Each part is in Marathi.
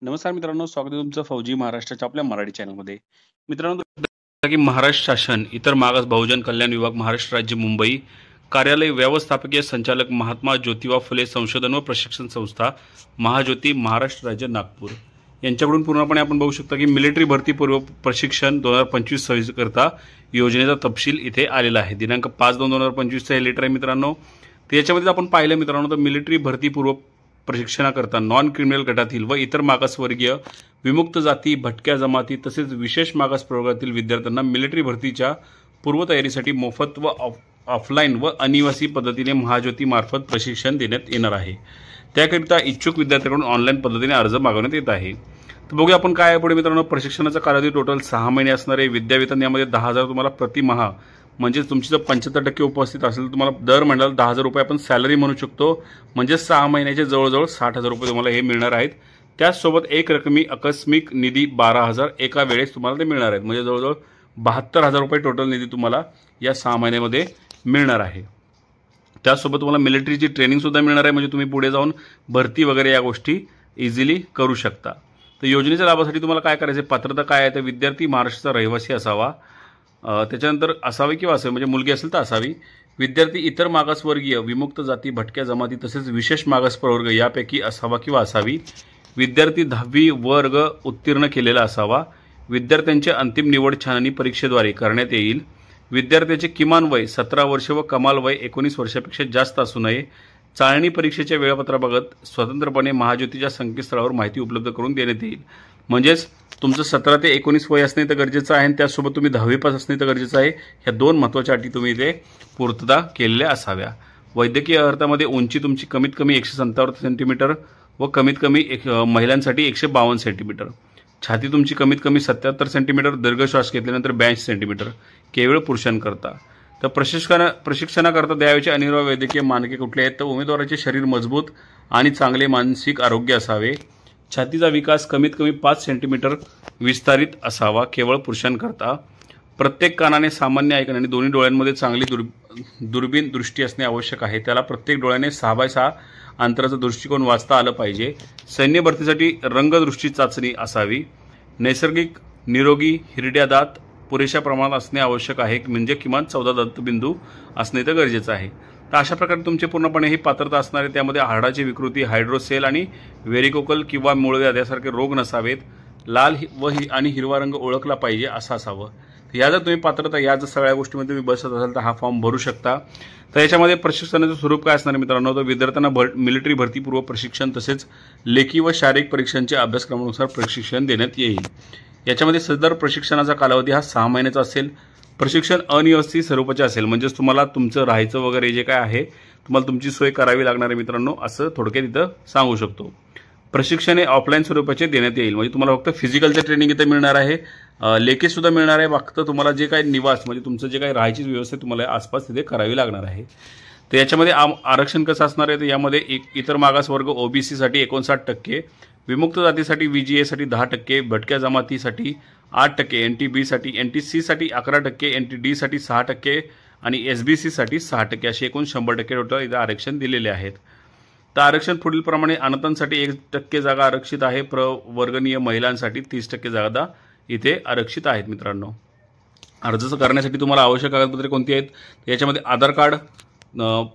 नमस्कार मित्रांनो, स्वागत आहे तुमचं फौजी महाराष्ट्राच्या आपल्या मराठी चॅनलमध्ये. मित्रांनो, की महाराष्ट्र शासन इतर मागास बहुजन कल्याण विभाग महाराष्ट्र राज्य मुंबई कार्यालय व्यवस्थापकीय संचालक महात्मा ज्योतिबा फुले संशोधन व प्रशिक्षण संस्था महाज्योती महाराष्ट्र राज्य नागपूर यांच्याकडून पूर्णपणे आपण बघू शकता की मिलिटरी भरती पूर्व प्रशिक्षण 2025 करता योजनेचा तपशील इथे आलेला आहे. दिनांक 5/2/2025 हे लेटर आहे मित्रांनो. त्याच्यामध्ये आपण पाहिलं मित्रांनो तर मिलिटरी भरती पूर्व प्रशिक्षणाकरता नॉन क्रिमिनल गटातील व इतर मागासवर्गीय विमुक्त जाती भटक्या जमाती तसेच विशेष मागास प्रवर्गातील विद्यार्थ्यांना मिलिटरी भरतीच्या पूर्वतयारीसाठी मोफत व ऑफलाईन व अनिवासी पद्धतीने महाज्योती मार्फत प्रशिक्षण देण्यात येणार आहे. त्याकरिता इच्छुक विद्यार्थ्यांकडून ऑनलाईन पद्धतीने अर्ज मागवण्यात येत आहे. तर बघूया आपण काय आहे पुढे मित्रांनो. प्रशिक्षणाचा कालावधी टोटल 6 महिने असणार आहे. विद्यावेतन यामध्ये 10,000 तुम्हाला प्रतिमाह म्हणजे तुमची जर 75% उपस्थित असेल तुम्हाला दर महिन्याला 10,000 रुपये आपण सॅलरी म्हणू शकतो. म्हणजे 6 महिन्याचे जवळजवळ 60,000 रुपये तुम्हाला हे मिळणार आहेत. त्याचसोबत एक रकमी आकस्मिक निधी 12,000 एका वेळेस तुम्हाला ते मिळणार आहेत. म्हणजे जवळजवळ 72,000 रुपये टोटल निधी तुम्हाला या 6 महिन्यामध्ये मिळणार आहे. त्यासोबत तुम्हाला मिलिटरीची ट्रेनिंगसुद्धा मिळणार आहे. म्हणजे तुम्ही पुढे जाऊन भरती वगैरे या गोष्टी इझिली करू शकता. तर योजनेच्या लाभासाठी तुम्हाला काय करायचं, पात्रता काय आहे तर विद्यार्थी महाराष्ट्राचा रहिवासी असावा, त्याच्यानंतर असावी किंवा असावी म्हणजे मुलगी असेल तर असावी. विद्यार्थी इतर मागासवर्गीय विमुक्त जाती भटक्या जमाती तसेच विशेष मागास प्रवर्ग यापैकी असावा किंवा असावी. विद्यार्थी 10वी वर्ग उत्तीर्ण केलेला असावा. विद्यार्थ्यांची अंतिम निवड छाननी परीक्षेद्वारे करण्यात येईल. विद्यार्थ्याचे किमान वय 17 वर्ष व कमाल वय 19 वर्षापेक्षा जास्त असू नये. चाळणी परीक्षेच्या वेळापत्राबाबत स्वतंत्रपणे महाज्योतीच्या संकेतस्थळावर माहिती उपलब्ध करून देण्यात येईल. म्हणजेच तुमचं 17 ते 19 वय असणे तर गरजेचं आहे आणि त्यासोबत तुम्ही 10वी पास असणे तर गरजेचं आहे. ह्या 2 महत्त्वाच्या अटी तुम्ही इथे पूर्तता केलेल्या असाव्या. वैद्यकीय अर्थामध्ये उंची तुमची कमीत कमी 157 सेंटीमीटर व कमीत कमी महिलांसाठी 152 सेंटीमीटर. छाती तुमची कमीत कमी 77 सेंटीमीटर. दीर्घ श्वास घेतल्यानंतर 82 सेंटीमीटर केवळ पुरुषांकरता. तर प्रशिक्षणाकरता द्यावयाचे अनिवार्य वैद्यकीय मानके कुठले आहेत तर उमेदवाराचे शरीर मजबूत आणि चांगले मानसिक आरोग्य असावे. छातीचा विकास कमीत कमी 5 सेंटीमीटर विस्तारित असावा केवळ पुरुषांकरता. प्रत्येक कानाने सामान्य ऐकणे आणि दोन्ही डोळ्यांमध्ये चांगली दुर्बीण दृष्टी असणे आवश्यक आहे. त्याला प्रत्येक डोळ्याने 6x6 अंतराचा दृष्टिकोन वाचता आलं पाहिजे. सैन्य भरतीसाठी रंगदृष्टी चाचणी असावी. नैसर्गिक निरोगी हिरड्या दात पुरेशा प्रमाणात असणे आवश्यक आहे. म्हणजे किमान 14 दंतबिंदू असणे तर गरजेचं आहे. तर अशा प्रकारे तुमचे पूर्णपणे ही पात्रता असणार आहे. त्यामध्ये हाडाची विकृती हायड्रोसेल आणि व्हेरिकोकल किंवा मूळव्याध यासारखे रोग नसावेत. लाल आणि हिरवा रंग ओळखला पाहिजे असं असावं. या जर तुम्ही पात्रता या जर सगळ्या गोष्टीमध्ये तुम्ही बसत असाल तर हा फॉर्म भरू शकता. तर याच्यामध्ये प्रशिक्षणाचं स्वरूप काय असणार मित्रांनो तर विद्यार्थ्यांना मिलिटरी भरतीपूर्व प्रशिक्षण तसेच लेखी व शारीरिक परीक्षांच्या अभ्यासक्रमानुसार प्रशिक्षण देण्यात येईल. याच्यामध्ये सदर प्रशिक्षणाचा कालावधी हा 6 महिन्याचा असेल. प्रशिक्षण अनिवासी स्वरूपाचे असेल. म्हणजेच तुम्हाला तुमचं राहायचं वगैरे जे काय आहे तुम्हाला तुमची सोय करावी लागणार आहे मित्रांनो, असं थोडक्यात इथं सांगू शकतो. प्रशिक्षण हे ऑफलाईन स्वरूपाचे देण्यात येईल. म्हणजे तुम्हाला फक्त फिजिकलचं ट्रेनिंग इथे मिळणार आहे, लेखीसुद्धा मिळणार आहे. फक्त तुम्हाला जे काही निवास म्हणजे तुमचं जे काही राहायची व्यवस्था तुम्हाला आसपास तिथे करावी लागणार आहे. तर याच्यामध्ये आरक्षण कसं असणार आहे तर यामध्ये इतर मागासवर्ग ओबीसीसाठी 59%, विमुक्त जातीसाठी VGAसाठी 10%, भटक्या जमातीसाठी 8%, NTB साठी NTCसाठी 11%, NTD साठी 6% आणि SBCसाठी 6% असे एकूण 100% टोटल इथं आरक्षण दिलेले आहेत. तर आरक्षण पुढील प्रमाणे अनाथांसाठी 1% जागा आरक्षित आहे. प्रवर्गनीय महिलांसाठी 30% जागा इथे आरक्षित आहेत. मित्रांनो, अर्ज करण्यासाठी तुम्हाला आवश्यक कागदपत्रे कोणती आहेत याच्यामध्ये आधार कार्ड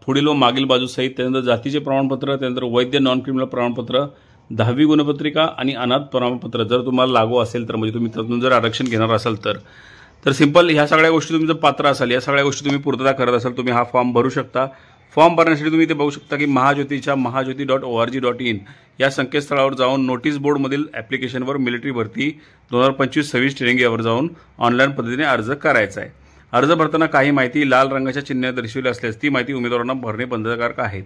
पुढील व मागील बाजू सहित, त्यानंतर जातीचे प्रमाणपत्र, त्यानंतर वैध नॉन क्रिमिनल प्रमाणपत्र, 10वी गुणपत्रिका आणि अनाथ प्रमाणपत्र जर तुम्हाला लागू असेल तर म्हणजे तुम्ही त्यातून जर आरक्षण घेणार असाल तर सिंपल ह्या सगळ्या गोष्टी तुम्ही जर पात्र असाल या सगळ्या गोष्टी तुम्ही पूर्तता करत असाल तुम्ही हा फॉर्म भरू शकता. फॉर्म भरण्यासाठी तुम्ही इथे बघू शकता की महाज्योतीच्या महाज्योती.org.in या संकेतस्थळावर जाऊन नोटीस बोर्डमधील ॲप्लिकेशनवर मिलिटरी भरती 2025-26 ट्रेनिंग यावर जाऊन ऑनलाईन पद्धतीने अर्ज करायचा आहे. अर्ज भरताना काही माहिती लाल रंगाच्या चिन्ह दर्शवली असल्यास ती माहिती उमेदवारांना भरणे बंधनकारक आहेत.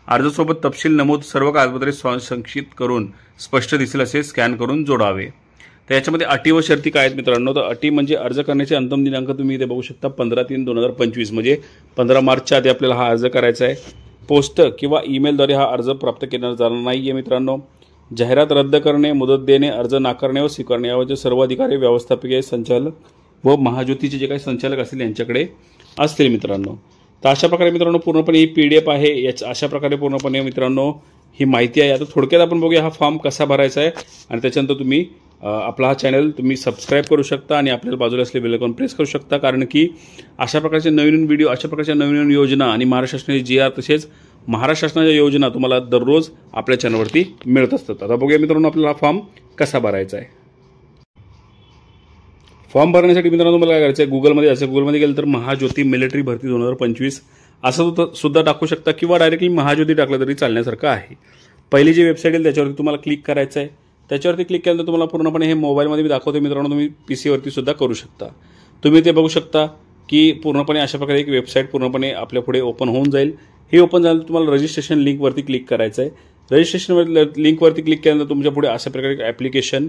अर्जासोबत तपशील नमूद सर्व कागदपत्रे संक्षिप्त करून स्पष्ट दिसेल असे स्कॅन करून जोडावे. तर याच्यामध्ये अटी व शर्ती काय आहेत मित्रांनो तर अटी म्हणजे अर्ज करण्याचे अंतिम दिनांक तुम्ही इथे बघू शकता 15/3/2025 म्हणजे 15 मार्चच्या आधी आपल्याला हा अर्ज करायचा आहे. पोस्ट किंवा ईमेलद्वारे हा अर्ज प्राप्त केला जाणार नाही आहे मित्रांनो. जाहिरात रद्द करणे, मुदत देणे, अर्ज नाकारणे व स्वीकारणे यावरचे सर्व अधिकारी व्यवस्थापकीय संचालक व महाज्योतीचे जे काही संचालक असतील यांच्याकडे असतील मित्रांनो. तर अशा प्रकारे मित्रांनो पूर्णपणे ही PDF आहे. अशा प्रकारे पूर्णपणे मित्रांनो ही माहिती आहे. आता थोडक्यात आपण बघूया हा फॉर्म कसा भरायचा आहे आणि त्याच्यानंतर तुम्ही आपला हा चॅनल तुम्ही सबस्क्राईब करू शकता आणि आपल्याला बाजूला असलेले बेल आयकॉन प्रेस करू शकता, कारण की अशा प्रकारचे नवीन व्हिडिओ, अशा प्रकारच्या नवीन योजना आणि महाराष्ट्र शासनाचे GR तसेच महाराष्ट्र शासनाच्या योजना तुम्हाला दररोज आपल्या चॅनलवरती मिळत असतात. आता बघूया मित्रांनो आपल्याला हा फॉर्म कसा भरायचा आहे. फॉर्म भरण्यासाठी मित्रांनो तुम्हाला काय करायचं आहे, गुगलमध्ये जायचं. गुगलमध्ये गेलं तर महाज्योती मिलिटरी भरती 2025 असं सुद्धा टाकू शकता किंवा डायरेक्टली महाज्योती टाकलं तरी चालण्यासारखं आहे. पहिली जी वेबसाईट आहे त्याच्यावरती तुम्हाला क्लिक करायचं आहे. त्याच्यावरती क्लिक केल्यानंतर तुम्हाला पूर्णपणे हे मोबाईलमध्ये मी दाखवतो मित्रांनो, तुम्ही PC सुद्धा करू शकता. तुम्ही ते बघू शकता की पूर्णपणे अशा प्रकारे एक वेबसाईट पूर्णपणे आपल्या पुढे ओपन होऊन जाईल. हे ओपन झालं तुम्हाला रजिस्ट्रेशन लिंकवरती क्लिक करायचं आहे. रजिस्ट्रेशन लिंकवरती क्लिक केल्यानंतर तुमच्या पुढे अशा प्रकारे एक ॲप्लिकेशन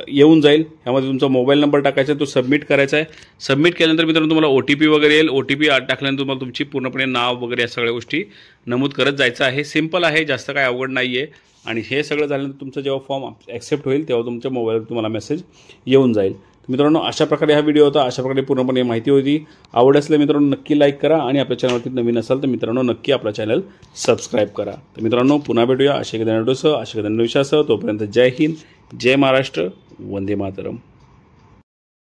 येऊन जाईल. ह्यामध्ये तुमचा मोबाईल नंबर टाकायचा आहे, तो सबमिट करायचा आहे. सबमिट केल्यानंतर मित्रांनो तुम्हाला OTP वगैरे येईल. OTP टाकल्यानंतर तुम्हाला तुमची पूर्णपणे नाव वगैरे या सगळ्या गोष्टी नमूद करत जायचं आहे. सिंपल आहे, जास्त काही अवघड नाही आहे. आणि हे सगळं झाल्यानंतर तुमचा जेव्हा फॉर्म ॲक्सेप्ट होईल तेव्हा तुमच्या मोबाईलवर तुम्हाला मेसेज येऊन जाईल. मित्रांनो अशा प्रकारे हा व्हिडिओ होता, अशा प्रकारे पूर्णपणे माहिती होती. आवड असल्यास मित्रांनो नक्की लाईक करा आणि आपल्या चॅनलवरती नवीन असाल तर मित्रांनो नक्की आपला चॅनल सबस्क्राईब करा. तर मित्रांनो पुन्हा भेटूया अशा एखाद्या व्हिडिओसह, अशा एखाद्या विषयासह. तोपर्यंत जय हिंद, जय महाराष्ट्र, वंदे मातरम.